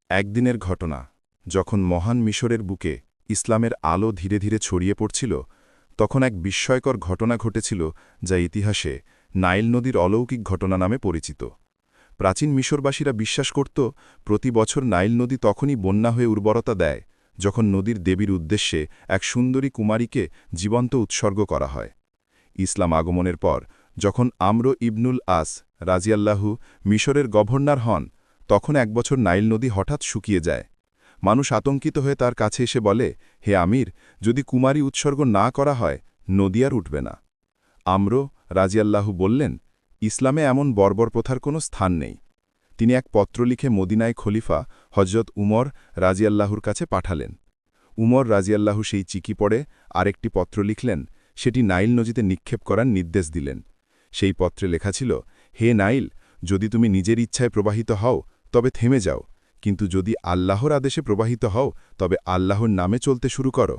একদিনের ঘটনা যখন মহান মিশরের বুকে ইসলামের আলো ধীরে ধীরে ছড়িয়ে পড়ছিল তখন এক বিস্ময়কর ঘটনা ঘটেছিল যা ইতিহাসে নাইল নদীর অলৌকিক ঘটনা নামে পরিচিত। প্রাচীন মিশরবাসীরা বিশ্বাস করত প্রতি বছর নাইল নদী তখনই বন্যা হয়ে উর্বরতা দেয় যখন নদীর দেবীর উদ্দেশ্যে এক সুন্দরী কুমারীকে জীবন্ত উৎসর্গ করা হয়। ইসলাম আগমনের পর যখন আমর ইবনুল আস রাজিয়াল্লাহু মিশরের গভর্নর হন, তখন এক বছর নাইল নদী হঠাৎ শুকিয়ে যায়। মানুষ আতঙ্কিত হয়ে তার কাছে এসে বলে, হে আমির, যদি কুমারী উৎসর্গ না করা হয় নদী আর উঠবে না। আমর রাজিয়াল্লাহু বললেন, ইসলামে এমন বর্বর প্রথার কোনো স্থান নেই। তিনি এক পত্র লিখে মদিনায় খলিফা হজরত উমর রাজিয়াল্লাহুর কাছে পাঠালেন। উমর রাজিয়াল্লাহু সেই চিঠি পড়ে আরেকটি পত্র লিখলেন, সেটি নাইল নদীতে নিক্ষেপ করার নির্দেশ দিলেন। সেই পত্রে লেখা ছিল, হে নাইল, যদি তুমি নিজের ইচ্ছায় প্রবাহিত হও তবে থেমে যাও, কিন্তু যদি আল্লাহর আদেশে প্রবাহিত হও তবে আল্লাহর নামে চলতে শুরু করো।